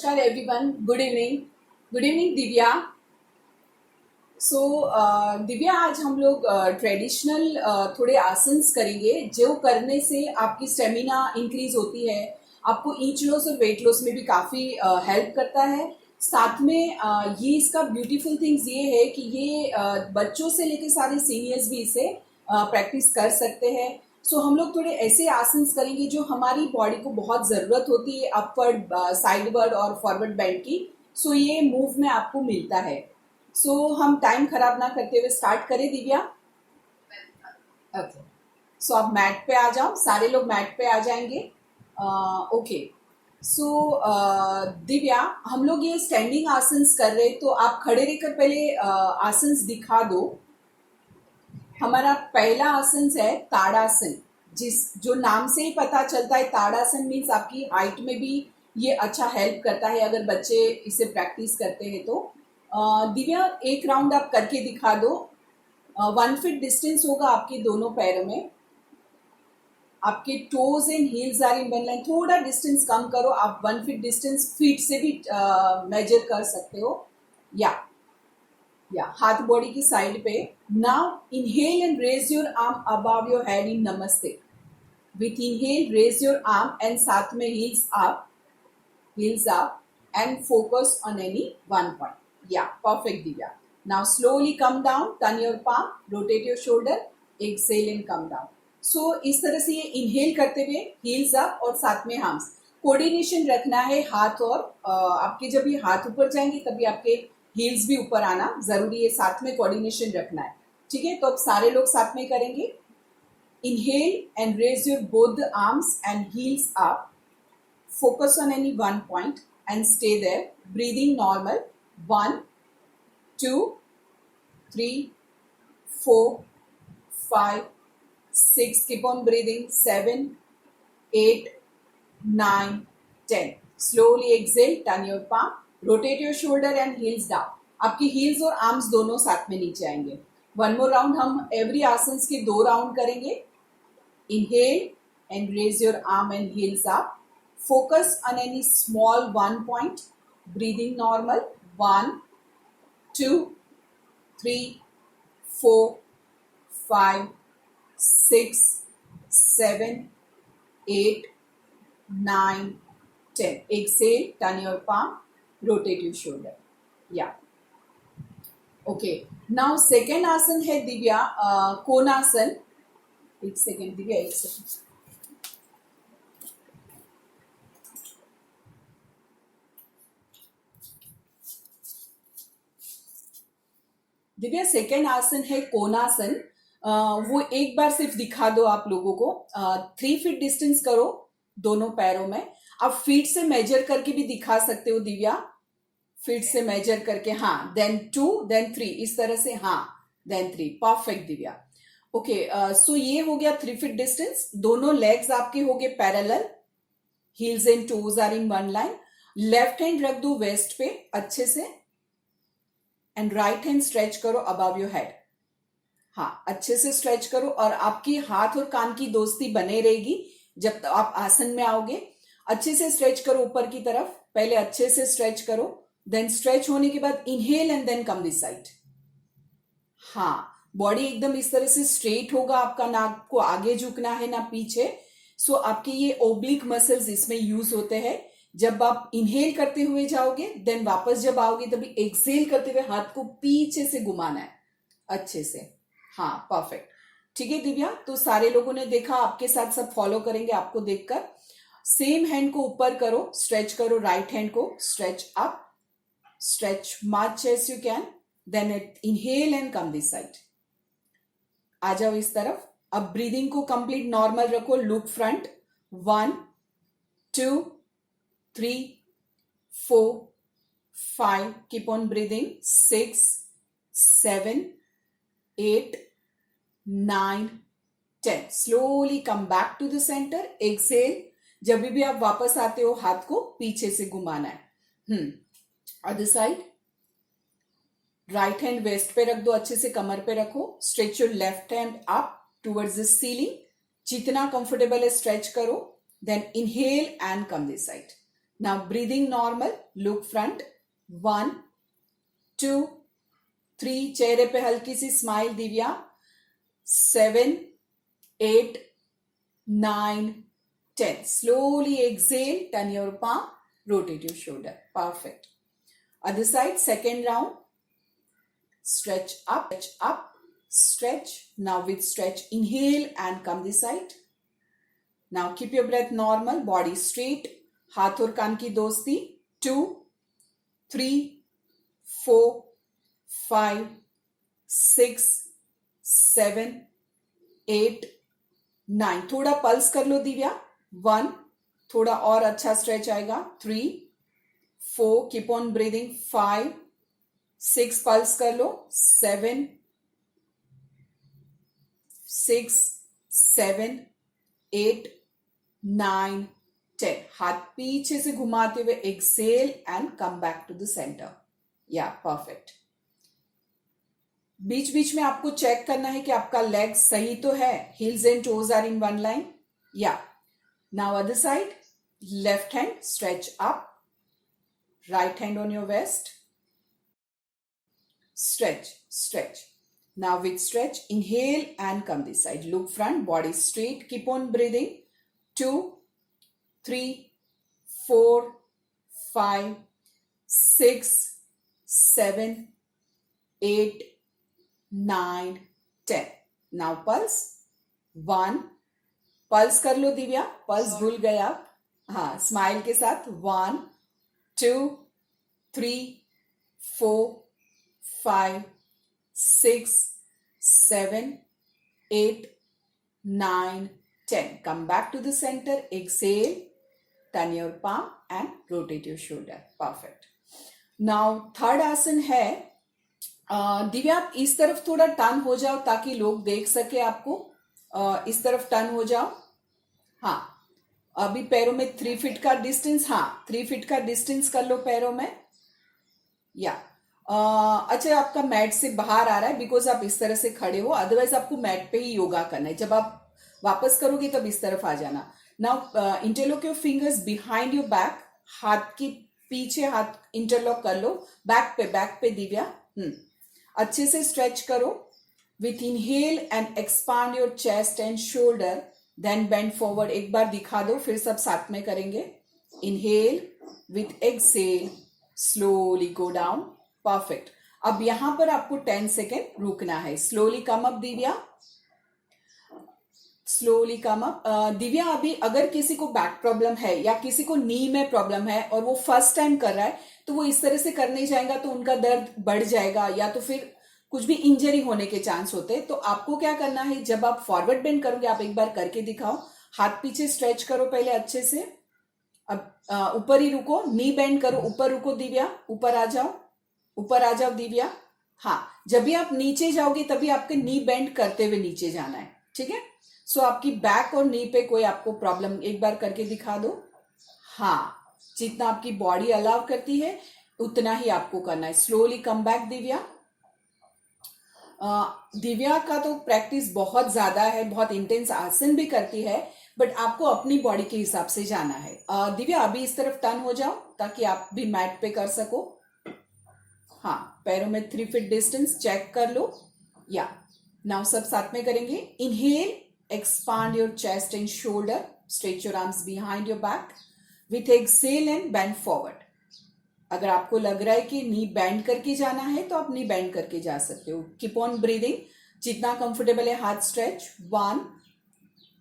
Namaskar everyone. Good evening. Good evening Divya. सो दिव्या, आज हम लोग ट्रेडिशनल थोड़े आसन्स करेंगे जो करने से आपकी स्टेमिना इंक्रीज होती है, आपको ईच लॉस और वेट लॉस में भी काफ़ी हेल्प करता है. साथ में ये इसका ब्यूटीफुल थिंग्स ये है कि ये बच्चों से लेकर सारे सीनियर्स भी इसे प्रैक्टिस कर सकते हैं. सो हम लोग थोड़े ऐसे आसन्स करेंगे जो हमारी बॉडी को बहुत ज़रूरत होती है, अपवर्ड, साइडवर्ड और फॉरवर्ड बेंड की. सो ये मूव में आपको मिलता है. सो हम टाइम खराब ना करते हुए स्टार्ट करें दिव्या. ओके, सो आप मैट पे आ जाओ, सारे लोग मैट पे आ जाएंगे. ओके, सो दिव्या, हम लोग ये स्टैंडिंग आसन्स कर रहे, तो आप खड़े रहकर पहले आसन्स दिखा दो. हमारा पहला आसन है ताड़ासन, जो नाम से ही पता चलता है. ताड़ासन मीन्स आपकी हाइट में भी ये अच्छा हेल्प करता है अगर बच्चे इसे प्रैक्टिस करते हैं तो. दिव्या, एक राउंड आप करके दिखा दो. 1 फीट डिस्टेंस होगा आपके दोनों पैरों में. आपके toes and heels are in one line. थोड़ा डिस्टेंस कम करो, आप 1 फीट डिस्टेंस फीट से भी मेजर कर सकते हो. या हाथ बॉडी की साइड पे. Now inhale and raise your arm above your head in नमस्ते. With inhale raise your arm and साथ में heels up and focus on any one point. Yeah, perfect Divya. Now slowly come down, turn your palm, rotate your shoulder, exhale and come down. So इस तरह से ये inhale करते हुए heels up और साथ में arms. कोऑर्डिनेशन रखना है हाथ और आपके जब ये हाथ ऊपर जाएंगे तभी आपके heels भी ऊपर आना जरूरी है. साथ में कोऑर्डिनेशन रखना है. ठीक है, तो अब सारे लोग साथ में करेंगे. Inhale and raise your both the arms and heels up. Focus on any one point and stay there. Breathing normal. 1, 2, 3, 4, 5, 6. Keep on breathing. 7, 8, 9, 10. Slowly exhale. Turn your palm. Rotate your shoulder and heels down. आपकी heels और arms दोनों साथ में नीचे आएंगे. One more round. हम every asanas के 2 round करेंगे. Inhale and raise your arm and heels up. Focus on any small one point. Breathing normal. 1, 2, 3, 4, 5, 6, 7, 8, 9, 10. Exhale, turn your palm, rotate your shoulder. Yeah. Okay. Now second आसन है दिव्या, कोणासन. एक second Divya, एक second. Divya, second आसन है कोणासन. वो एक बार सिर्फ दिखा दो आप लोगों को. 3 फीट डिस्टेंस करो दोनों पैरों में. आप फीट से मेजर करके भी दिखा सकते हो दिव्या. फीट से मेजर करके. हाँ, देन 2, देन 3, इस तरह से. हाँ, देन 3. परफेक्ट दिव्या. ओके, सो ये हो गया 3 फीट डिस्टेंस. दोनों लेग्स आपके हो गए parallel. Heels and toes are in one line. Left hand रख दो वेस्ट पे अच्छे से एंड राइट हैंड स्ट्रेच करो अबव योर हेड. हाँ, अच्छे से स्ट्रेच करो और आपकी हाथ और कान की दोस्ती बने रहेगी जब तक आप आसन में आओगे. अच्छे से स्ट्रेच करो ऊपर की तरफ. पहले अच्छे से स्ट्रेच करो, देन स्ट्रेच होने के बाद inhale and then come this side. हाँ, बॉडी एकदम इस तरह से स्ट्रेट होगा. आपका नाक को आगे झुकना है ना पीछे. सो आपके ये ओब्लिक मसल्स इसमें यूज होते हैं. जब आप इनहेल करते हुए जाओगे, देन वापस जब आओगे तभी एक्सेल करते हुए हाथ को पीछे से घुमाना है अच्छे से. हाँ, परफेक्ट. ठीक है दिव्या, तो सारे लोगों ने देखा, आपके साथ सब फॉलो करेंगे आपको देखकर. सेम हैंड को ऊपर करो, स्ट्रेच करो राइट हैंड को. Stretch up, stretch much as you can. Then inhale and come this side. आ जाओ इस तरफ. अब ब्रीदिंग को कंप्लीट नॉर्मल रखो. Look front. 1, 2, 3, 4, 5. Keep on breathing. 6, 7, 8, 9, 10. Slowly come back to the center. Exhale. जब भी आप वापस आते हो हाथ को पीछे से घुमाना है. Other side. Right hand waste पे रख दो, अच्छे से कमर पे रखो. Stretch your left hand up towards the ceiling. जितना कंफर्टेबल है स्ट्रेच करो. Then inhale and come this side. Now breathing normal, look front. 1, 2, 3, चेहरे पे हल्की सी smile Divya. 7, 8, 9, 10. Slowly exhale, turn your palm, rotate your shoulder. Perfect. Other side, second round. Stretch up, stretch. Now with stretch, inhale and come this side. Now keep your breath normal, body straight. हाथ और कान की दोस्ती. 2, 3, 4, 5, 6, 7, 8, 9. थोड़ा pulse कर लो दिव्या. 1, थोड़ा और अच्छा stretch आएगा. 3, 4, कीप ऑन ब्रीदिंग. 5, 6, पल्स कर लो. 7, 6, 7, 8, 9, 10. हाथ पीछे से घुमाते हुए Excel and come back to the centre. या परफेक्ट. बीच बीच में आपको चेक करना है कि आपका लेग सही तो है. Heels and toes are in one line. या now other side. Left hand stretch up, right hand on your waste. Stretch, stretch. Now with stretch, inhale and come this side. Look front, body straight. Keep on breathing. 2, 3, 4, 5, 6, 7, 8, 9, 10. Now pulse. 1. Pulse कर लो Divya. Pulse भूल गए आप. हाँ, smile के साथ. 1, 2, 3, 4, 5, 6, 7, 8, 9, 10. Come back to the center. Exhale. Turn your palm and rotate your shoulder. Perfect. Now third आसन है. दिव्या आप इस तरफ थोड़ा टर्न हो जाओ ताकि लोग देख सके आपको. इस तरफ टर्न हो जाओ. हाँ, अभी पैरों में 3 फीट का डिस्टेंस. हाँ, 3 फीट का डिस्टेंस कर लो पैरों में. या अच्छा, आपका मैट से बाहर आ रहा है बिकॉज आप इस तरह से खड़े हो. अदरवाइज आपको मैट पे ही योगा करना है. जब आप वापस करोगे तब इस तरफ आ जाना. Now interlock your fingers behind your back. हाथ के पीछे हाथ इंटरलॉक कर लो. बैक पे दिव्या. अच्छे से स्ट्रेच करो. With inhale and expand your chest and shoulder. Then bend forward. एक बार दिखा दो, फिर सब साथ में करेंगे. Inhale with Excel, slowly go down. Perfect. अब यहां पर आपको 10 सेकेंड रुकना है. Slowly come up Divya. Slowly come up. Divya, अभी अगर किसी को बैक प्रॉब्लम है या किसी को नी में प्रॉब्लम है और वो फर्स्ट टाइम कर रहा है तो वो इस तरह से करने जाएगा तो उनका दर्द बढ़ जाएगा या तो फिर कुछ भी इंजरी होने के चांस होते हैं. तो आपको क्या करना है, जब आप फॉरवर्ड बेंड करोगे, आप एक बार करके दिखाओ. हाथ पीछे स्ट्रेच करो पहले अच्छे से. अब ऊपर ही रुको. नी बेंड करो. ऊपर रुको दिव्या. ऊपर आ जाओ. ऊपर आ जाओ दिव्या. हाँ, जब भी आप नीचे जाओगे तभी आपके नी बेंड करते हुए नीचे जाना है. ठीक है. सो आपकी बैक और नी पे कोई आपको प्रॉब्लम, एक बार करके दिखा दो. हाँ, जितना आपकी बॉडी अलाउ करती है उतना ही आपको करना है. Slowly come back Divya. Divya का तो प्रैक्टिस बहुत ज्यादा है, बहुत इंटेंस आसन भी करती है, बट आपको अपनी बॉडी के हिसाब से जाना है. दिव्या, अभी इस तरफ टर्न हो जाओ ताकि आप भी मैट पे कर सको. हाँ, पैरों में 3 फीट डिस्टेंस चेक कर लो. या नाउ सब साथ में करेंगे. Inhale, expand your chest and shoulder. Stretch your arms behind your back. With Excel and bend forward. अगर आपको लग रहा है कि नी बेंड करके जाना है तो आप नी बेंड करके जा सकते हो. Keep on breathing. जितना कंफर्टेबल है हाथ stretch. 1,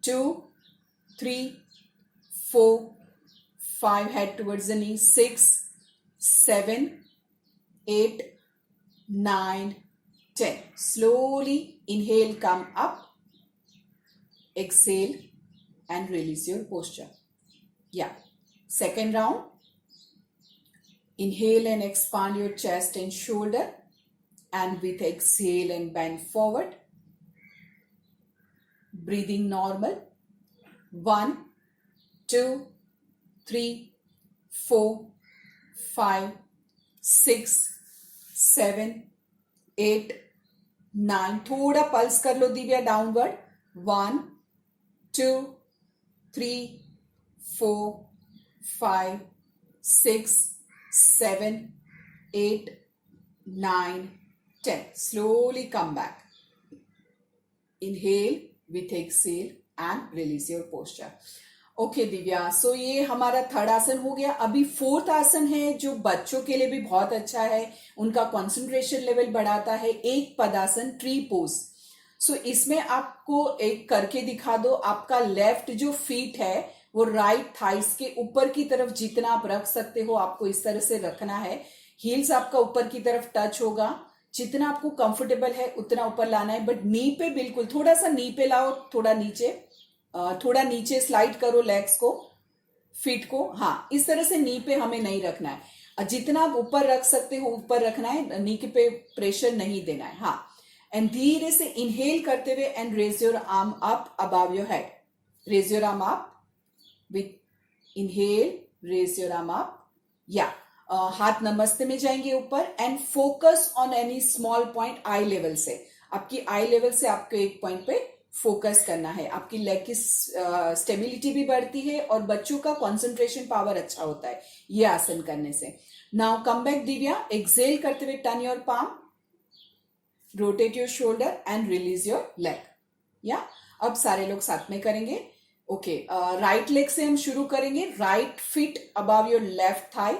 2, 3, 4, 5, head towards the knee. 6, 7, 8, 9, 10. Slowly inhale, come up. Exhale and release your posture. Yeah. Second round. Inhale and expand your chest and shoulder. And with exhale and bend forward. Breathing normal. 1, 2, 3, 4, 5, 6, 7, 8, 9. थोड़ा pulse कर लो Divya downward. 1, 2, 3, 4, 5, 6, 7, 8, 9, 10. Slowly come back. Inhale with exhale and release your posture. Okay Divya, सो ये हमारा third आसन हो गया. अभी fourth आसन है जो बच्चों के लिए भी बहुत अच्छा है, उनका कंसंट्रेशन लेवल बढ़ाता है. एक पदासन, ट्री पोज. सो इसमें आपको एक करके दिखा दो. आपका लेफ्ट जो फीट है वो राइट थाइस के ऊपर की तरफ जितना आप रख सकते हो आपको इस तरह से रखना है. हील्स आपका ऊपर की तरफ टच होगा. जितना आपको कंफर्टेबल है उतना ऊपर लाना है, बट नी पे बिल्कुल थोड़ा सा नी पे लाओ, थोड़ा नीचे स्लाइड करो लेग्स को, फीट को. हाँ, इस तरह से नी पे हमें नहीं रखना है. जितना आप ऊपर रख सकते हो ऊपर रखना है, नी पे प्रेशर नहीं देना है. हाँ, एंड धीरे से इनहेल करते हुए and raise your arm up above your head. Raise your arm up with inhale, raise your arm up. या हाथ नमस्ते में जाएंगे ऊपर and focus on any small point I level से. आपकी आई लेवल से आपको एक पॉइंट पे फोकस करना है. आपकी लेग की स्टेबिलिटी भी बढ़ती है और बच्चों का कंसंट्रेशन पावर अच्छा होता है ये आसन करने से. Now come back Divya. Excel करते हुए turn your palm, rotate your shoulder and release your leg. या अब सारे लोग साथ में करेंगे. ओके, राइट लेग से हम शुरू करेंगे. Right feet above your left thigh,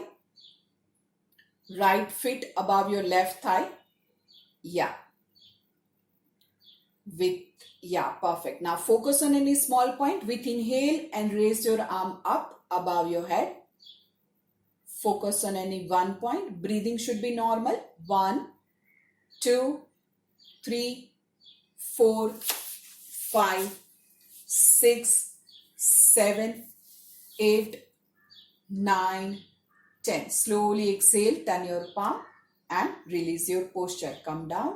right foot above your left thigh. Yeah, perfect. Now focus on any small point. With inhale and raise your arm up above your head. Focus on any one point. Breathing should be normal. 1, 2, 3, 4, 5, 6, 7, 8, 9, 10. Slowly exhale, turn your palm and release your posture. Come down.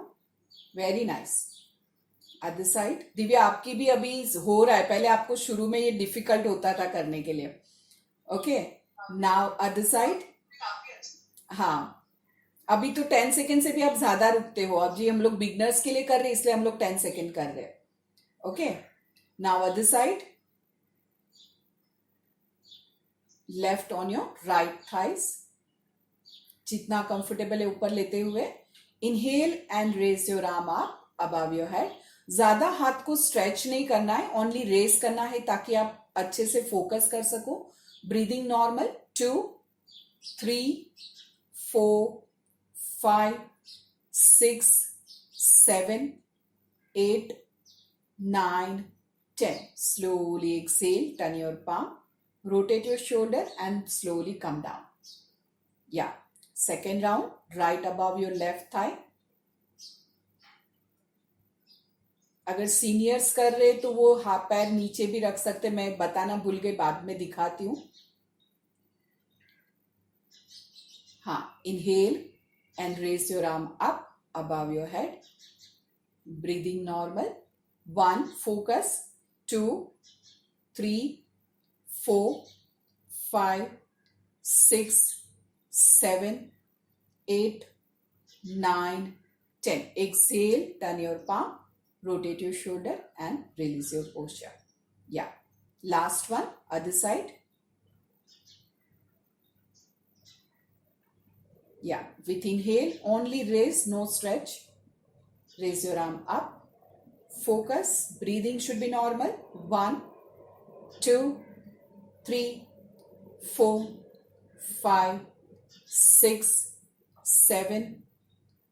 Very nice. Other side. Divya, आपकी भी अभी हो रहा है. पहले आपको शुरू में ये डिफिकल्ट होता था करने के लिए. Okay, now other side. हाँ, अभी तो 10 सेकेंड से भी आप ज्यादा रुकते हो. अब जी हम लोग बिगनर्स के लिए कर रहे हैं इसलिए हम लोग 10 सेकेंड कर रहे हैं. Okay, now other side. Left on your right thighs. जितना कंफर्टेबल है ऊपर लेते हुए. Inhale and raise your arm up above your head. ज्यादा हाथ को स्ट्रेच नहीं करना है, ओनली रेज करना है ताकि आप अच्छे से फोकस कर सको. Breathing normal. 2, 3, 4, 5, 6, 7, 8, 9, 10. Slowly exhale, turn your palm. Rotate your shoulder and slowly come down. Yeah. Second round, right above your left thigh. अगर सीनियर्स कर रहे तो वो हाथ पैर नीचे भी रख सकते. मैं बताना भूल गई, बाद में दिखाती हूँ. हाँ, inhale and raise your arm up above your head. Breathing normal. 1, focus. 2, 3, 4, 5, 6, 7, 8, 9, 10. Exhale, turn your palm, rotate your shoulder and release your posture. Yeah. Last one, other side. Yeah. With inhale, only raise, no stretch. Raise your arm up. Focus. Breathing should be normal. 1, 2, 3, 4, 5, 6, 7,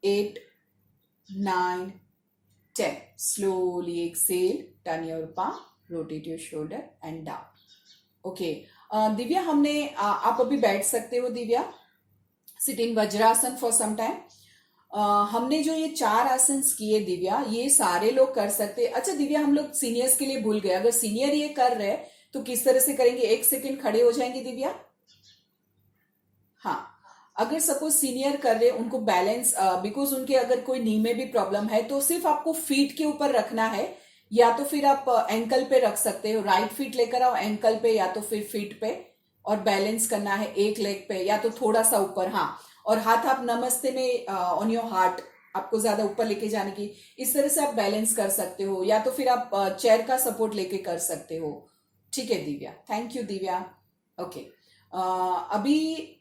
8, 9, 10. Slowly exhale, turn your palm, rotate your shoulder and down. Okay. Divya, हमने आप अभी बैठ सकते हो Divya. Sit in vajrasana for some time. हमने जो ये 4 आसन किए दिव्या, ये सारे लोग कर सकते. अच्छा दिव्या, हम लोग सीनियर्स के लिए भूल गए. अगर सीनियर ये कर रहे हैं तो किस तरह से करेंगे? 1 सेकेंड खड़े हो जाएंगे दिव्या. हाँ, अगर सपोज सीनियर कर रहे उनको बैलेंस, बिकॉज उनके अगर कोई नी में भी प्रॉब्लम है तो सिर्फ आपको फीट के ऊपर रखना है, या तो फिर आप एंकल पे रख सकते हो. राइट फीट लेकर आओ एंकल पे या तो फिर फीट पे, और बैलेंस करना है एक लेग पे या तो थोड़ा सा ऊपर. हाँ, और हाथ आप नमस्ते में ऑन योर हार्ट, आपको ज्यादा ऊपर लेके जाने की, इस तरह से आप बैलेंस कर सकते हो, या तो फिर आप चेयर का सपोर्ट लेके कर सकते हो. ठीक है Divya, thank you Divya. Okay, अभी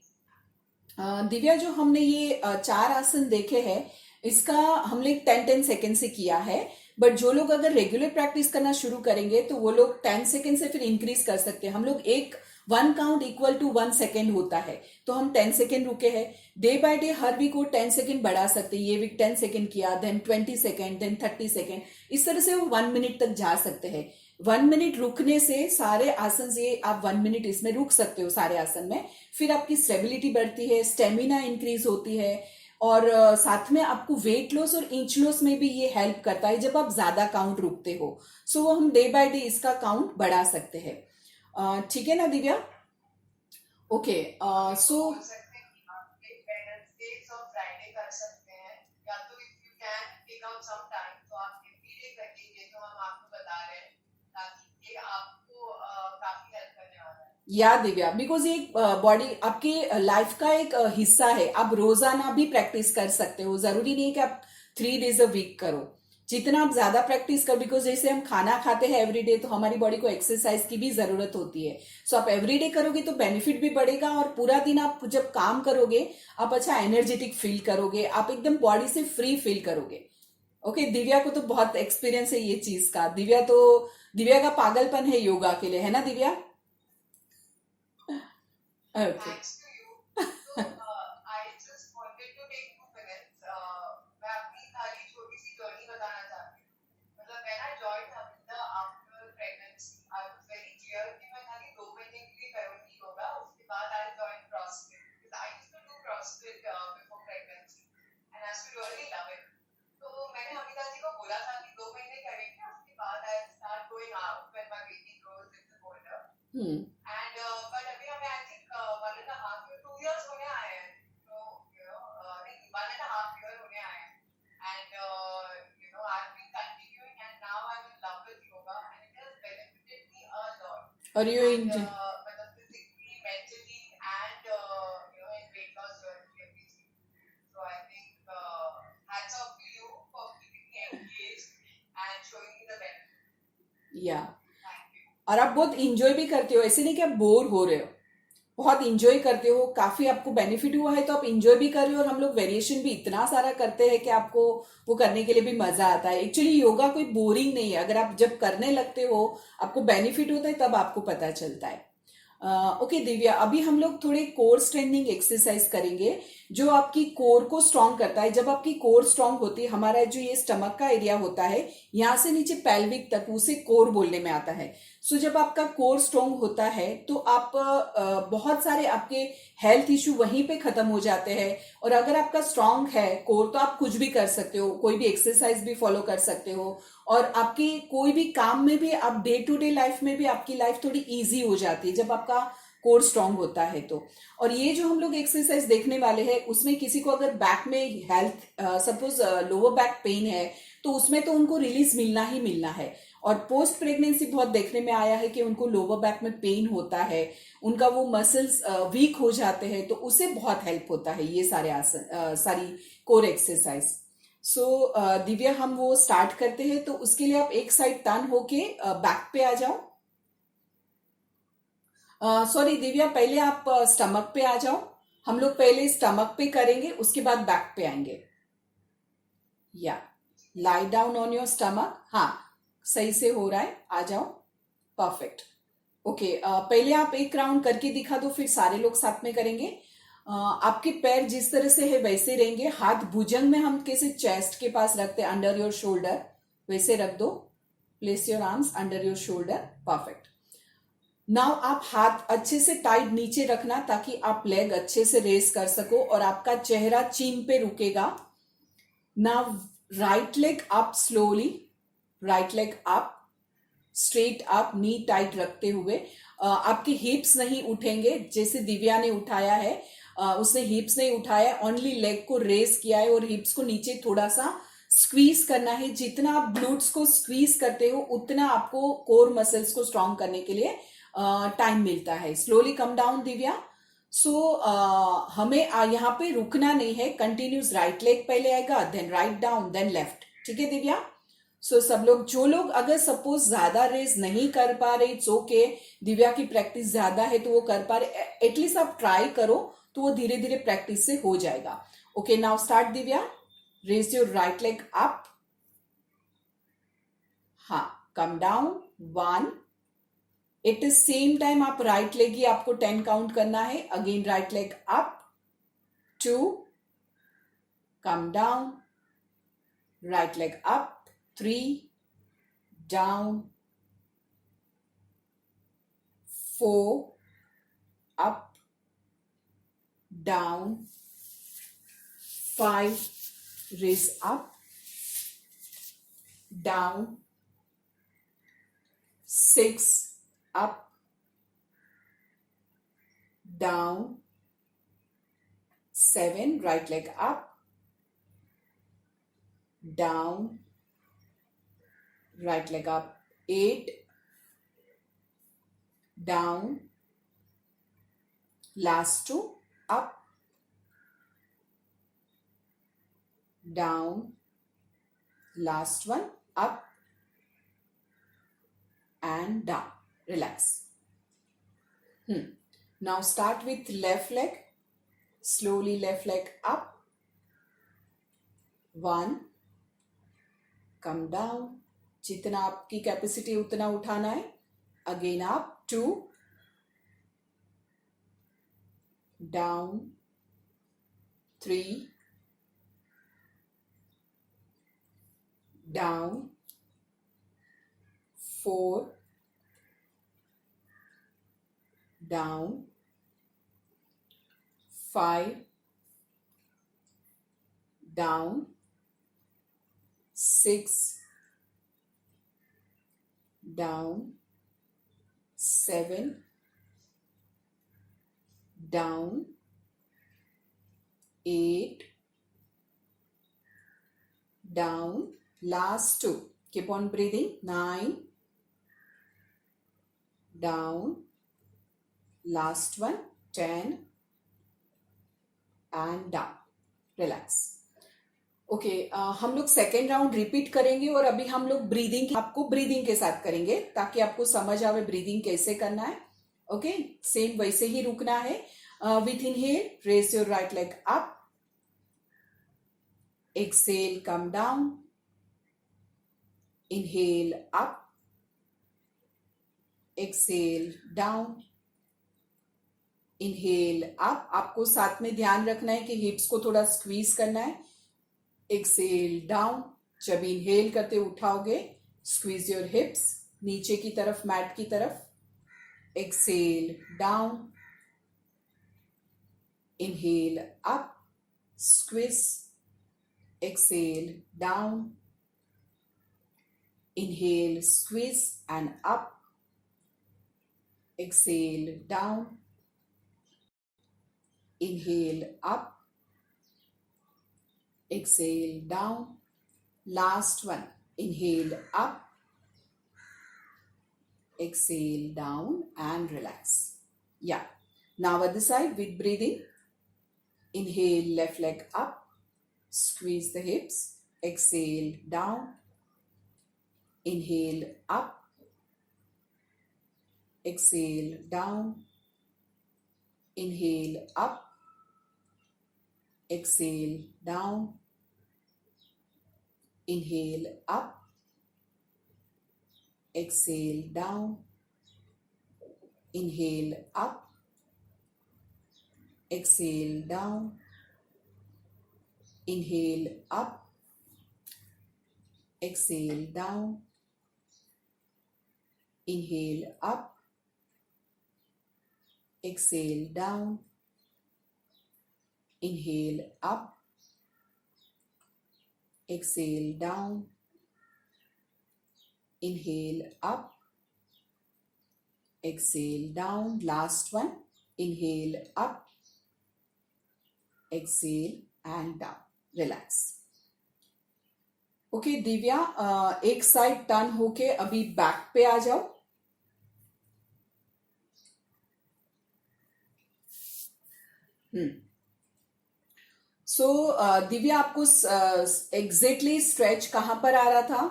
दिव्या, जो हमने ये 4 आसन देखे हैं, इसका हमने 10-10 सेकेंड से किया है। बट जो लोग अगर रेगुलर प्रैक्टिस करना शुरू करेंगे तो वो लोग 10 सेकेंड से फिर इंक्रीज कर सकते हैं। हम लोग एक 1 काउंट इक्वल टू 1 सेकेंड होता है, तो हम 10 सेकेंड रुके हैं। Day by day her week को 10 सेकेंड बढ़ा सकते हैं। ये वीक 10 सेकेंड किया, देन 20 सेकेंड, देन 30 सेकेंड, इस तरह से वो 1 मिनट तक जा सकते हैं। 1 मिनट रुकने से सारे आसन से आप 1 मिनट इसमें रुक सकते हो सारे आसन में। फिर आपकी स्टेबिलिटी बढ़ती है, स्टेमिना इंक्रीज होती है, और साथ में आपको वेट लॉस और इंच लॉस में भी ये हेल्प करता है जब आप ज्यादा काउंट रुकते हो। सो हम डे बाय डे इसका काउंट बढ़ा सकते हैं। ठीक है ना दिव्या? ओके। सो बोल सकते हैं कि आप वेडनेसडेज और फ्राइडे कर सकते हैं, या तो if you can take out some time तो आप एवरीडे करिए। ये तो हम आपको बता रहे हैं ताकि ये आपको काफी हेल्प करने वाला है। या दिव्या, बिकॉज ये बॉडी आपकी लाइफ का एक हिस्सा है। आप रोजाना भी प्रैक्टिस कर सकते हो, जरूरी नहीं है कि आप 3 डेज अ वीक करो। जितना आप ज्यादा प्रैक्टिस कर, बिकॉज जैसे हम खाना खाते हैं एवरीडे, तो हमारी बॉडी को एक्सरसाइज की भी जरूरत होती है। सो आप एवरीडे करोगे तो बेनिफिट भी बढ़ेगा, और पूरा दिन आप जब काम करोगे आप अच्छा एनर्जेटिक फील करोगे, आप एकदम बॉडी से फ्री फील करोगे। ओके, दिव्या को तो बहुत एक्सपीरियंस है ये चीज का। दिव्या का पागलपन है योगा के लिए, है ना Divya? Okay. Thanks to you. तो I just wanted to take 2 minutes. मैं अपनी सारी छोटी सी जर्नी बताना चाहती हूँ। मतलब when I joined Hamida after pregnancy, I was very clear कि मैं खाली 2 महीने के लिए करूंगी योगा। उसके बाद I join CrossFit, because I used to do CrossFit before pregnancy and I used to really love it. तो मैंने हमिदा जी को बोला था कि 2 महीने करेंगे, उसके बाद I start going out when my baby grows little older. Hmm. And but अभी हमें आई थिंक 1.5 या 2 इयर्स होने आए हैं। तो नहीं, 1.5 ईयर होने आए हैं। And I have been continuing and now I am in love with yoga and it has benefited me a lot. और यू एंड इंजॉय। मतलब physically, mentally and in weight loss journey everything. So I think hats off to you for keeping me engaged and showing me the benefit. या Thank you. और आप बहुत enjoy भी करते हो, ऐसे नहीं कि आप बोर हो रहे हो, बहुत इंजॉय करते हो। काफी आपको बेनिफिट हुआ है तो आप इंजॉय भी कर रहे हो, और हम लोग वेरिएशन भी इतना सारा करते हैं कि आपको वो करने के लिए भी मजा आता है। एक्चुअली योगा कोई बोरिंग नहीं है, अगर आप जब करने लगते हो आपको बेनिफिट होता है तब आपको पता चलता है। ओके दिव्या, अभी हम लोग थोड़े कोर स्ट्रेंथनिंग एक्सरसाइज करेंगे जो आपकी कोर को स्ट्रांग करता है। जब आपकी कोर स्ट्रांग होती है, हमारा जो ये स्टमक का एरिया होता है यहाँ से नीचे पेल्विक तक, उसे कोर बोलने में आता है। सो जब आपका कोर स्ट्रांग होता है तो आप बहुत सारे आपके हेल्थ इश्यू वहीं पे खत्म हो जाते हैं। और अगर आपका स्ट्रांग है कोर तो आप कुछ भी कर सकते हो, कोई भी एक्सरसाइज भी फॉलो कर सकते हो, और आपकी कोई भी काम में भी, आप डे टू डे लाइफ में भी आपकी लाइफ थोड़ी इजी हो जाती है जब आपका कोर स्ट्रांग होता है तो। और ये जो हम लोग एक्सरसाइज देखने वाले हैं उसमें किसी को अगर बैक में health, suppose lower back pain है, तो उसमें तो उनको रिलीज मिलना ही मिलना है। और पोस्ट प्रेगनेंसी बहुत देखने में आया है कि उनको लोअर बैक में पेन होता है, उनका वो मसल्स वीक हो जाते हैं, तो उसे बहुत हेल्प होता है ये सारे आसन, सारी कोर एक्सरसाइज। सो दिव्या, हम वो स्टार्ट करते हैं, तो उसके लिए आप एक साइड टर्न होके बैक पे आ जाओ। सॉरी दिव्या, पहले आप स्टमक पे आ जाओ। हम लोग पहले स्टमक पे करेंगे, उसके बाद बैक पे आएंगे। या lie down on your stomach. हाँ, सही से हो रहा है, आ जाओ। परफेक्ट। ओके, पहले आप एक राउंड करके दिखा दो, फिर सारे लोग साथ में करेंगे। आपके पैर जिस तरह से है वैसे रहेंगे। हाथ भुजंग में हम कैसे चेस्ट के पास रखते हैं, अंडर योर शोल्डर, वैसे रख दो। Place your arms under your shoulder. Perfect. Now आप हाथ अच्छे से टाइट नीचे रखना ताकि आप लेग अच्छे से रेस कर सको और आपका चेहरा चीन पे रुकेगा। Now right leg up slowly, right leg up, straight up, knee tight रखते हुए। आपके हिप्स नहीं उठेंगे जैसे दिव्या ने उठाया है। उसने हिप्स नहीं उठाया, ओनली लेग को रेस किया है और हिप्स को नीचे थोड़ा सा स्क्वीज करना है। जितना आप ग्लूट्स को स्क्वीज करते हो उतना आपको कोर मसल्स को स्ट्रांग करने के लिए टाइम मिलता है। Slowly come down Divya. सो हमें यहाँ पे रुकना नहीं है, कंटिन्यूस। राइट लेग पहले आएगा, then write down, then left. ठीक है दिव्या? सो सब लोग, जो लोग अगर सपोज ज्यादा रेज नहीं कर पा रहे, इट्स ओके, दिव्या की प्रैक्टिस ज्यादा है तो वो कर पा रहे, एटलीस्ट आप ट्राई करो तो वो धीरे धीरे प्रैक्टिस से हो जाएगा. Okay, now start Divya. Raise your right leg up. हाँ, come down. 1. It is same time आप राइट लेग ही आपको 10 काउंट करना है. Again right leg up. 2. Come down. Right leg up. 3. down. 4. up. Down. 5. raise up. Down. 6. up. Down. 7. right leg up. Down. right leg up. 8. down. Last 2. up. Down. Last one. up and down. Relax. Now start with left leg. Slowly left leg up. 1. come down. जितना आपकी capacity उतना उठाना है. Again up. 2. down. 3. down. 4. down. 5. down. 6. down. 7. down. 8. down. Last 2. Keep on breathing. 9. down. Last one. 10. and down. Relax. Okay, हम लोग second round repeat करेंगे और अभी हम लोग ब्रीदिंग, आपको ब्रीदिंग के साथ करेंगे ताकि आपको समझ आवे ब्रीदिंग कैसे करना है. ओके, सेम वैसे ही रुकना है. With inhale raise your right leg up. Excel come down. Inhale up. Exhale down. Inhale up. आपको साथ में ध्यान रखना है कि हिप्स को थोड़ा स्क्वीज करना है. Exhale down. जब इनहेल करते उठाओगे, स्क्वीज योर हिप्स नीचे की तरफ, मैट की तरफ. Exhale down. Inhale up. Squeeze. Exhale down. Inhale squeeze and up. Exhale down. Inhale up. Exhale down. Last one. Inhale up. Exhale down and relax. Yeah. Now other side with breathing. Inhale left leg up. Squeeze the hips. Exhale down. Inhale up. Exhale down. Inhale up. Exhale down. Inhale up. Exhale down. Inhale up. Exhale down. Inhale up. Exhale down. Inhale up. Exhale down. Inhale up. Exhale down. Inhale up. Exhale down. Last one. Inhale up. Exhale and down. Relax. Okay Divya, एक side turn होके अभी back पे आ जाओ. सो दिव्या, आपको exactly stretch कहां पर आ रहा था?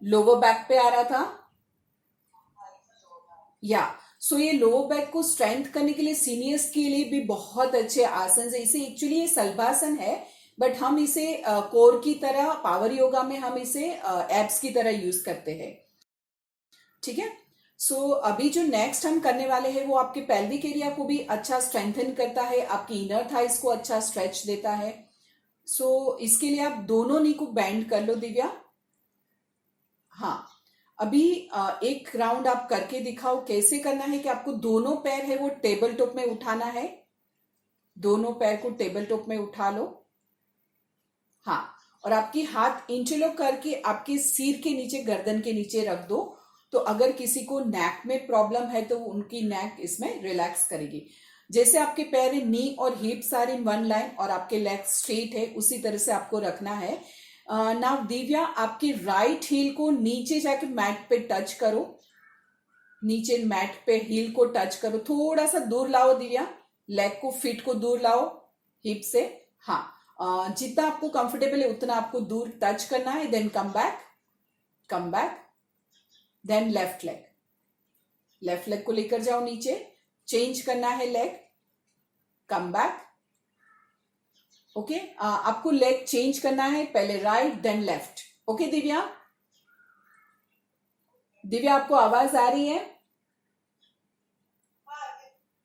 लोअर बैक पे आ रहा था। हमारी से होगा। या सो ये लोअर बैक को स्ट्रेंथ करने के लिए सीनियर्स के लिए भी बहुत अच्छे आसन है। इसे एक्चुअली ये सल्भासन है, बट हम इसे कोर की तरह, पावर योगा में हम इसे एब्स की तरह यूज करते हैं। ठीक है। सो अभी जो नेक्स्ट हम करने वाले हैं वो आपके पेल्विक एरिया को भी अच्छा स्ट्रेंथन करता है, आपकी इनर थाइस को अच्छा स्ट्रेच देता है। सो इसके लिए आप दोनों नी को बेंड कर लो दिव्या। हाँ, अभी एक राउंड आप करके दिखाओ कैसे करना है कि आपको दोनों पैर है वो टेबल टॉप में उठाना है। दोनों पैर को टेबल टॉप में उठा लो। हाँ, और आपकी हाथ इंटरलॉक करके आपके सिर के नीचे, गर्दन के नीचे रख दो। तो अगर किसी को नेक में प्रॉब्लम है तो उनकी नेक इसमें रिलैक्स करेगी। जैसे आपके पैर नी और हिप्स आर इन वन लाइन और आपके लेग स्ट्रेट है, उसी तरह से आपको रखना है। नाउ दिव्या, आपकी राइट हील को नीचे जाके मैट पे टच करो। नीचे मैट पे हील को टच करो, थोड़ा सा दूर लाओ दिव्या, लेग को, फीट को दूर लाओ हिप से। हाँ, जितना आपको कंफर्टेबल है उतना आपको दूर टच करना है। Then come back, come back, then left leg, left leg को लेकर जाओ नीचे, चेंज करना है लेग, कम बैक। ओके, आपको लेग चेंज करना है, पहले right then left. Okay Divya, Divya आपको आवाज आ रही है?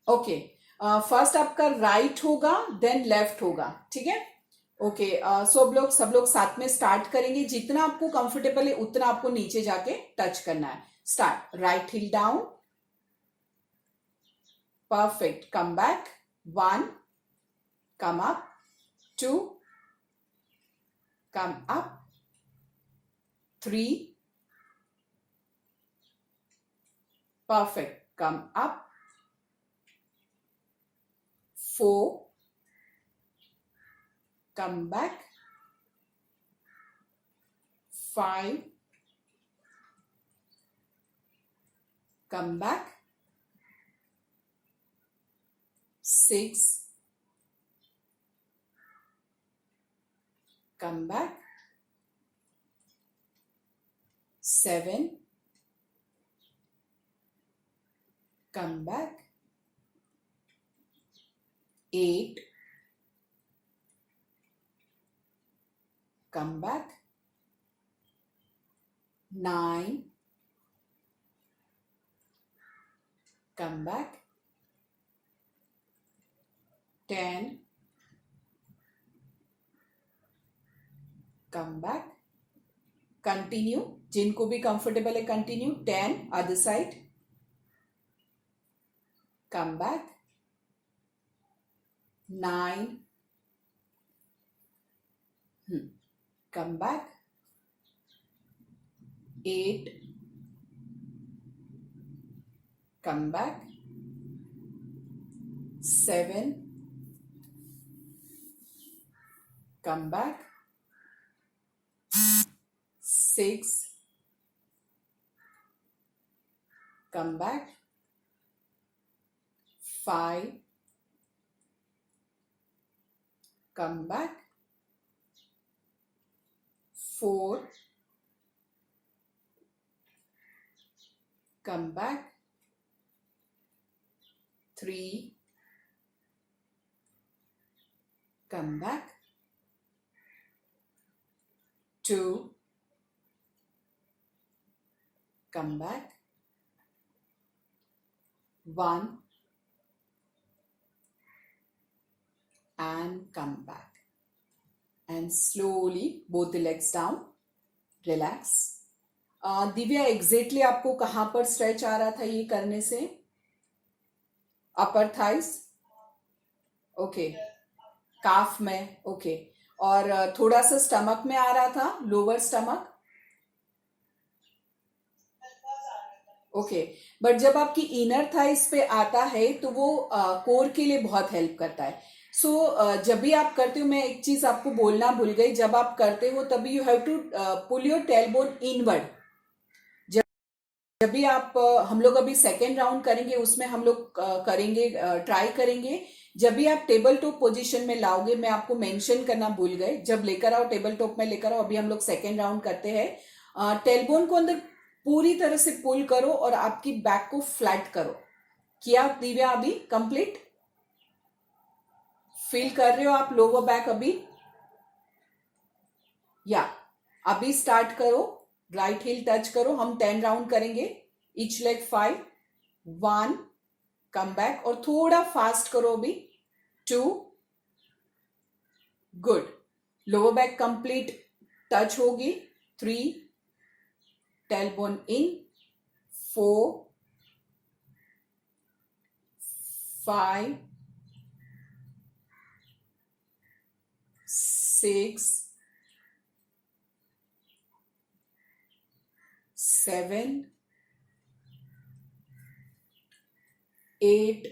ओके, फर्स्ट आपका राइट होगा देन लेफ्ट होगा, ठीक है। ओके, सब लोग साथ में स्टार्ट करेंगे। जितना आपको कंफर्टेबल है उतना आपको नीचे जाके टच करना है। Start, right heal down, perfect, come back, 1, come up, 2, come up, 3, perfect, come up, 4, come back, 5, come back, 6, come back, 7, come back, 8, come back, 9, come back, 10, come back, continue, जिनको भी comfortable है continue, 10, other side, come back, 9, come back, 8, come back, 7, come back, 6, come back, 5, come back, 4, come back, 3, come back, 2, come back, 1, and come back. And slowly both the legs down, relax. Divya, exactly आपको कहां पर stretch आ रहा था ये करने से? अपर thighs, okay, काफ में, okay, और थोड़ा सा स्टमक में आ रहा था, लोअर स्टमक, ओके। बट जब आपकी इनर थाइस पे आता है तो वो कोर के लिए बहुत हेल्प करता है। सो जब भी आप करते हो, मैं एक चीज आपको बोलना भूल गई, जब आप करते हो तभी you have to pull your tailbone inward. जब भी आप हम लोग अभी सेकेंड राउंड करेंगे, उसमें हम लोग करेंगे, ट्राई करेंगे, जब भी आप टेबल टॉप पोजीशन में लाओगे, मैं आपको मेंशन करना भूल गए, जब लेकर आओ टेबल टॉप में लेकर आओ। अभी हम लोग सेकेंड राउंड करते हैं। टेलबोन को अंदर पूरी तरह से पुल करो और आपकी बैक को फ्लैट करो. किया दिव्या अभी कंप्लीट? फील कर रहे हो आप लोअर बैक अभी? या अभी स्टार्ट करो. राइट हील टच करो. हम 10 राउंड करेंगे. Each leg 5. 1. कम बैक और थोड़ा फास्ट करो अभी. 2. Good. Lower back complete touch होगी. 3. Tailbone in. 4. 5. 6. 7. 8.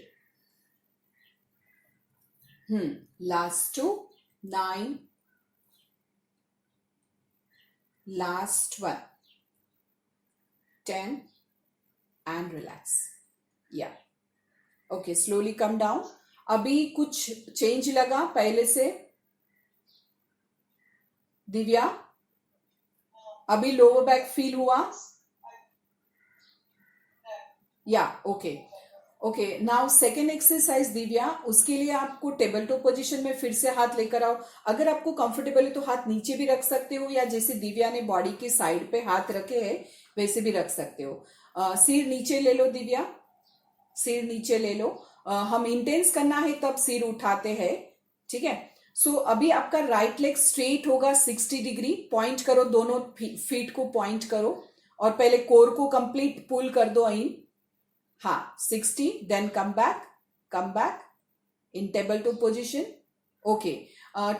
Last 2. 9. Last 1. 10. And relax. Yeah. Okay, slowly come down. अभी कुछ चेंज लगा पहले से? दिव्या अभी लोअर बैक फील हुआ? या okay. Okay, now second exercise Divya. उसके लिए आपको टेबल टॉप पोजीशन में फिर से हाथ लेकर आओ. अगर आपको कंफर्टेबल है तो हाथ नीचे भी रख सकते हो या जैसे दिव्या ने बॉडी के साइड पे हाथ रखे हैं वैसे भी रख सकते हो. सिर नीचे ले लो दिव्या. सिर नीचे ले लो. हम इंटेंस करना है तब सिर उठाते हैं. ठीक है. सो अभी आपका राइट लेग स्ट्रेट होगा 60 डिग्री. पॉइंट करो, दोनों फीट को पॉइंट करो और पहले कोर को कंप्लीट पुल कर दो इन. हाँ, 60. Then come back in table top position. Okay.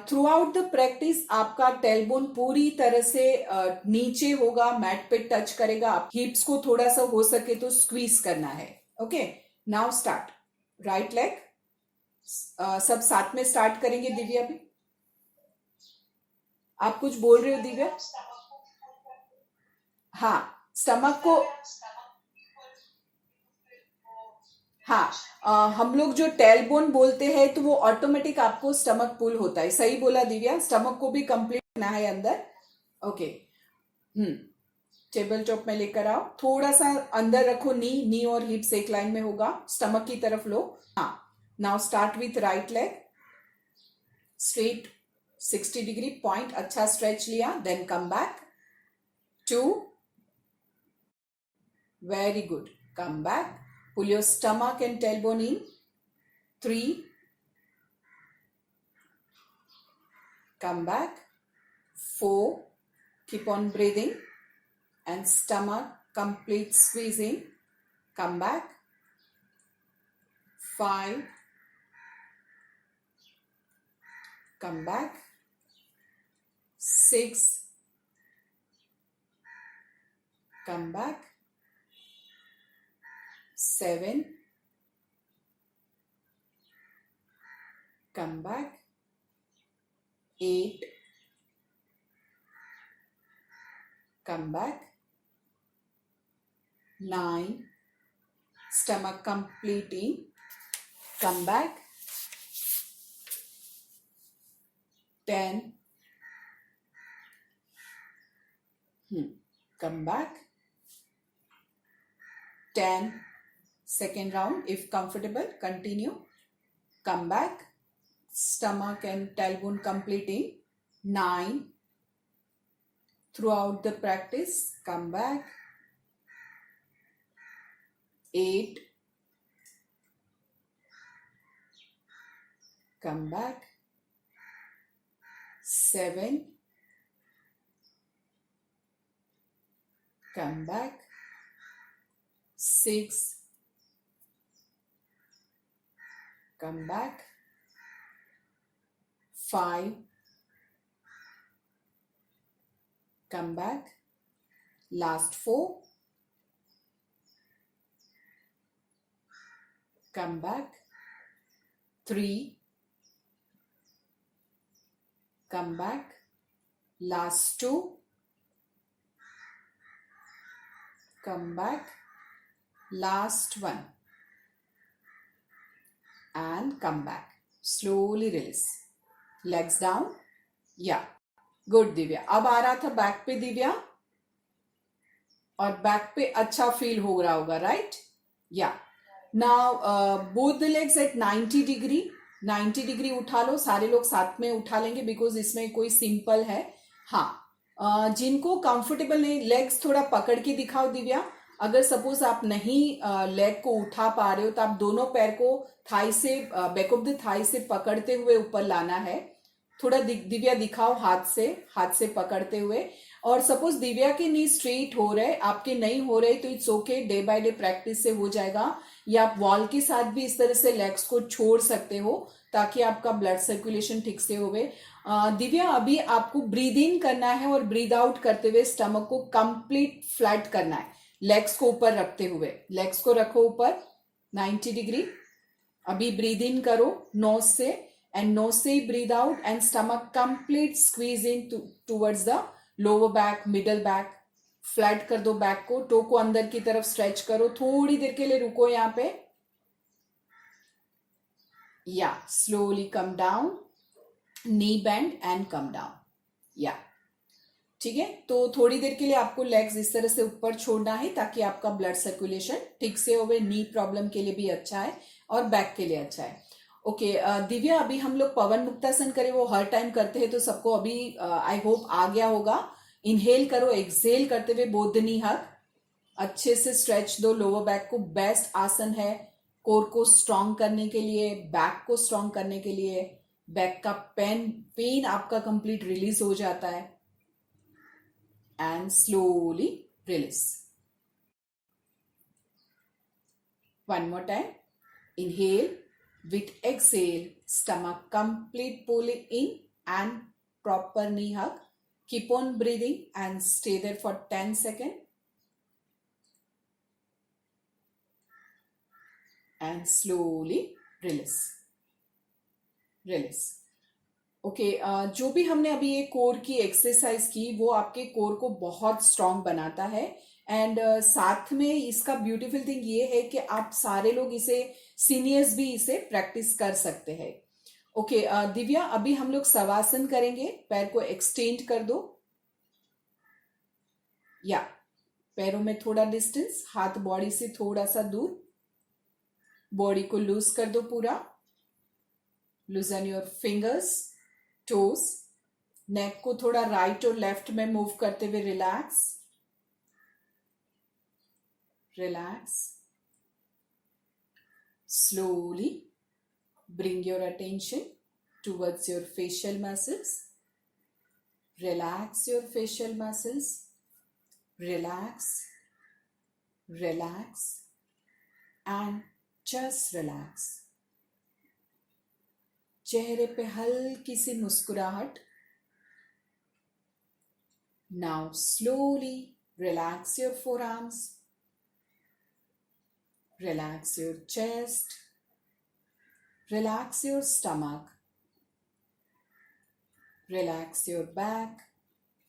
Through out the practice आपका टेलबोन पूरी तरह से नीचे होगा, मैट पे टच करेगा. आप हिप्स को थोड़ा सा हो सके तो स्क्वीज करना है. Okay. Now start. Right leg. सब साथ में स्टार्ट करेंगे दिव्या भी. आप कुछ बोल रहे हो दिव्या? हाँ, स्टमक को. हाँ, हम लोग जो टेलबोन बोलते हैं तो वो ऑटोमेटिक आपको स्टमक पुल होता है. सही बोला दिव्या. स्टमक को भी कंप्लीट करना है अंदर. ओके. टेबल टॉप में लेकर आओ. थोड़ा सा अंदर रखो. नी और हिप्स एक लाइन में होगा. स्टमक की तरफ लो. हाँ. Now start with right leg. Straight 60 degree point. अच्छा स्ट्रेच लिया. Then come back. 2. Very good. Come back. Pull your stomach and tailbone in. 3. Come back. 4. Keep on breathing. And stomach complete squeezing. Come back. 5. Come back. 6. Come back. 7. Come back. 8. Come back. 9. Stomach completing. Come back. 10. Come back. 10. Second round, if comfortable, continue. Come back. Stomach and tailbone completing. 9. Throughout the practice, come back. 8. Come back. 7. Come back. 6. Come back. 5. Come back. Last 4. Come back. 3. Come back. Last 2. Come back. Last 1. And come back. Slowly release. Legs down. Yeah. Good Divya. अब आ रहा था back पे दिव्या. और back पे अच्छा feel हो रहा होगा, राइट? या now both the legs eight 90 degree, 90 degree उठा लो, सारे लोग साथ में उठा लेंगे बिकॉज इसमें कोई सिंपल है। हाँ, जिनको कंफर्टेबल नहीं, लेग्स थोड़ा पकड़ के दिखाओ दिव्या। अगर सपोज आप नहीं लेग को उठा पा रहे हो तो आप दोनों पैर को थाई से, बैक ऑफ द थाई से पकड़ते हुए ऊपर लाना है। थोड़ा दिव्या दिखाओ, हाथ से पकड़ते हुए। और सपोज दिव्या के नी स्ट्रेट हो रहे, आपके नहीं हो रहे, तो it's okay, day by day practice से हो जाएगा। या आप वॉल के साथ भी इस तरह से लेग्स को छोड़ सकते हो ताकि आपका ब्लड सर्कुलेशन ठीक से होवे। दिव्या, अभी आपको ब्रीद इन करना है और ब्रीद आउट करते हुए स्टमक को कंप्लीट फ्लैट करना है, लेग्स को ऊपर रखते हुए। लेग्स को रखो ऊपर 90 डिग्री। अभी ब्रीद इन करो नोज से, एंड नोज से ही breathe out, and stomach complete squeeze in towards the lower back, middle back. Flat कर दो बैक को, टो को अंदर की तरफ स्ट्रेच करो, थोड़ी देर के लिए रुको यहाँ पे। या slowly come down, knee bend and come down. या ठीक है, तो थोड़ी देर के लिए आपको लेग्स इस तरह से ऊपर छोड़ना है ताकि आपका ब्लड सर्कुलेशन ठीक से होवे। नी प्रॉब्लम के लिए भी अच्छा है और बैक के लिए अच्छा है। ओके दिव्या, अभी हम लोग पवन मुक्तासन करें, वो हर टाइम करते हैं तो सबको अभी आई होप आ गया होगा। इनहेल करो, एक्सहेल करते हुए बोथ नी हग, अच्छे से स्ट्रेच दो लोअर बैक को। बेस्ट आसन है कोर को स्ट्रांग करने के लिए, बैक को स्ट्रांग करने के लिए। बैक का पेन आपका कंप्लीट रिलीज हो जाता है। And slowly release. One more time. Inhale. With exhale, stomach complete pulling in and proper knee hug. Keep on breathing and stay there for 10 seconds. And slowly release. Release. Okay जो भी हमने अभी ये core की exercise की वो आपके core को बहुत स्ट्रांग बनाता है। एंड साथ में इसका ब्यूटीफुल थिंग ये है कि आप सारे लोग इसे, सीनियर्स भी इसे प्रैक्टिस कर सकते हैं। ओके दिव्या, अभी हम लोग शवासन करेंगे। पैर को एक्सटेंड कर दो, या पैरों में थोड़ा डिस्टेंस, हाथ बॉडी से थोड़ा सा दूर। बॉडी को लूज कर दो पूरा। लूजन योर फिंगर्स, टोस। नेक को थोड़ा राइट और लेफ्ट में मूव करते हुए relax, relax. Slowly bring your attention towards your facial muscles. Relax your facial muscles. Relax, relax, and just relax. चेहरे पे हल्की सी मुस्कुराहट। Now slowly relax your forearms. Relax your chest. Relax your stomach. Relax your back,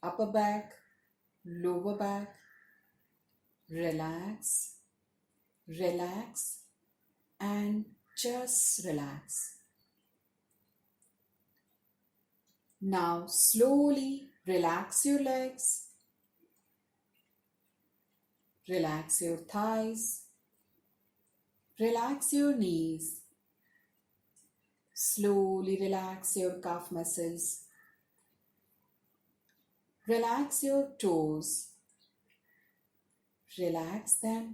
upper back, lower back. Relax, relax, and just relax. Now slowly relax your legs. Relax your thighs. Relax your knees. Slowly relax your calf muscles. Relax your toes. Relax them.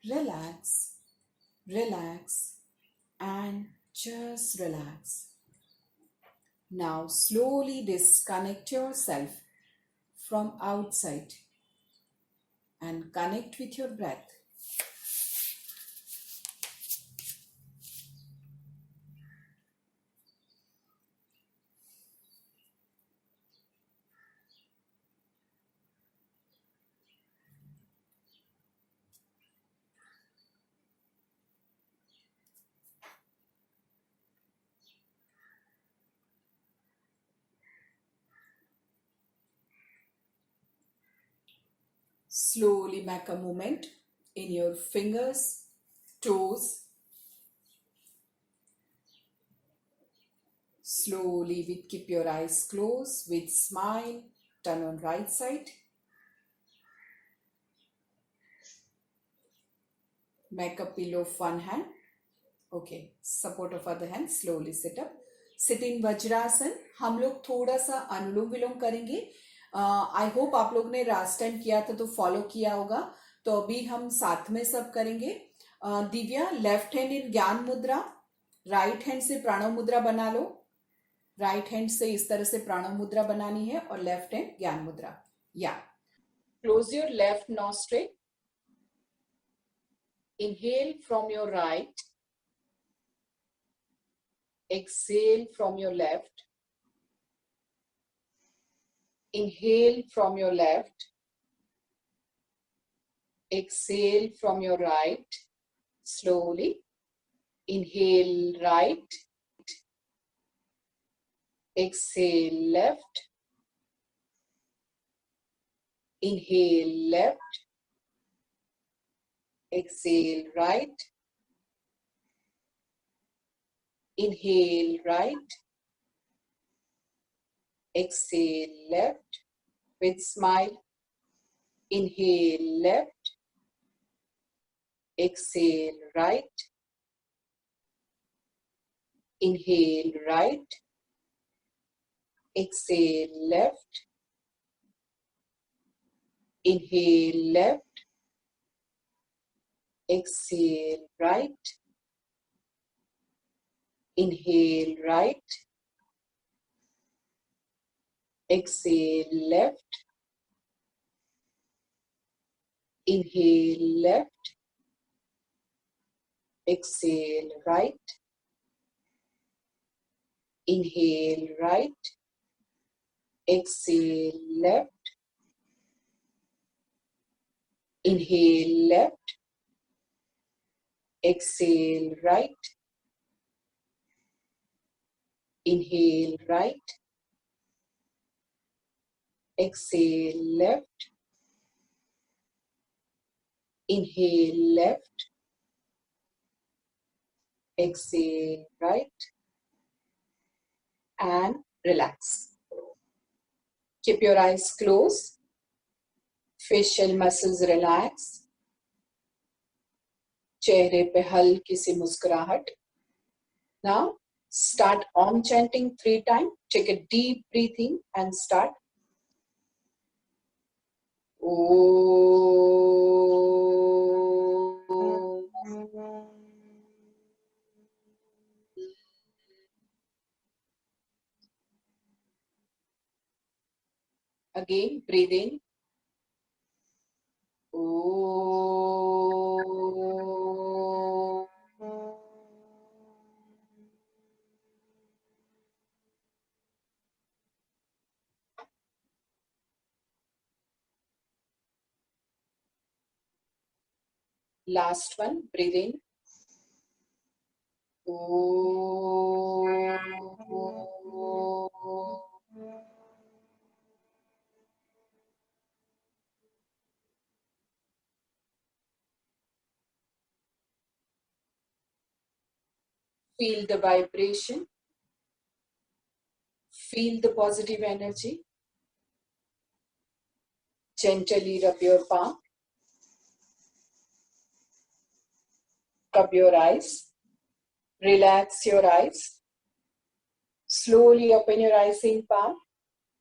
Relax, relax, and just relax. Now slowly disconnect yourself from outside and connect with your breath. Slowly make a movement in your fingers, toes. Slowly keep your eyes closed with smile. Turn on right side. make a pillow of one hand. Okay, support of other hand. Slowly sit up. Sit in vajrasana. हम लोग थोड़ा सा अनुलोम विलोम करेंगे. I hope आप लोग ने last time किया था तो फॉलो किया होगा. तो अभी हम साथ में सब करेंगे. दिव्या, लेफ्ट हैंड इन ज्ञान मुद्रा, राइट हैंड से प्रणव मुद्रा बना लो. राइट हैंड से इस तरह से प्रणव मुद्रा बनानी है और लेफ्ट हैंड ज्ञान मुद्रा. या close your left nostril. Inhale from your right. Exhale from your left. Inhale from your left. Exhale from your right. Slowly. Inhale right. Exhale left. Inhale left. Exhale right. Inhale right. Exhale left. With smile. Inhale left. Exhale right. Inhale right. Exhale left. Inhale left. Exhale right. Inhale right. Exhale left. Inhale left. Exhale right. Inhale right. Exhale left. Inhale left. Exhale right. Inhale right. Exhale left. Inhale left. Exhale right. And relax. Keep your eyes closed. Facial muscles relax. चेहरे पे हल्की सी मुस्कुराहट. Now start Om chanting 3 times. Take a deep breathing and start. Again, breathe in. Last one, breathe in. Feel the vibration. Feel the positive energy. Gently rub your palm. Rub your eyes. Relax your eyes. Slowly open your eyes in palm.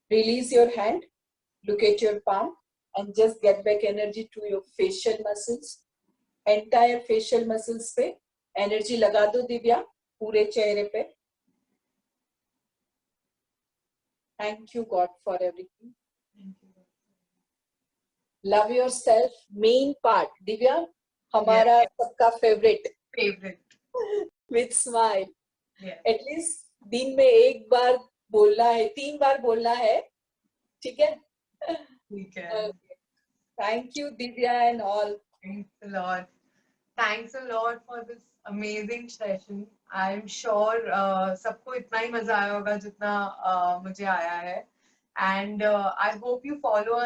Release your hand. Look at your palm and just get back energy to your facial muscles. Entire facial muscles पे energy लगा दो दिव्या, पूरे चेहरे पे. Thank you God for everything. Love yourself. Main part, Divya, हमारा सबका favorite. With smile. At least दिन में एक बार बोलना है, 3 बार बोलना है, ठीक है? ठीक है. Thank you Divya and all. Thanks a lot. Thanks a lot for this amazing session. I'm sure सबको इतना ही मजा आया होगा जितना मुझे आया है. And I hope you follow us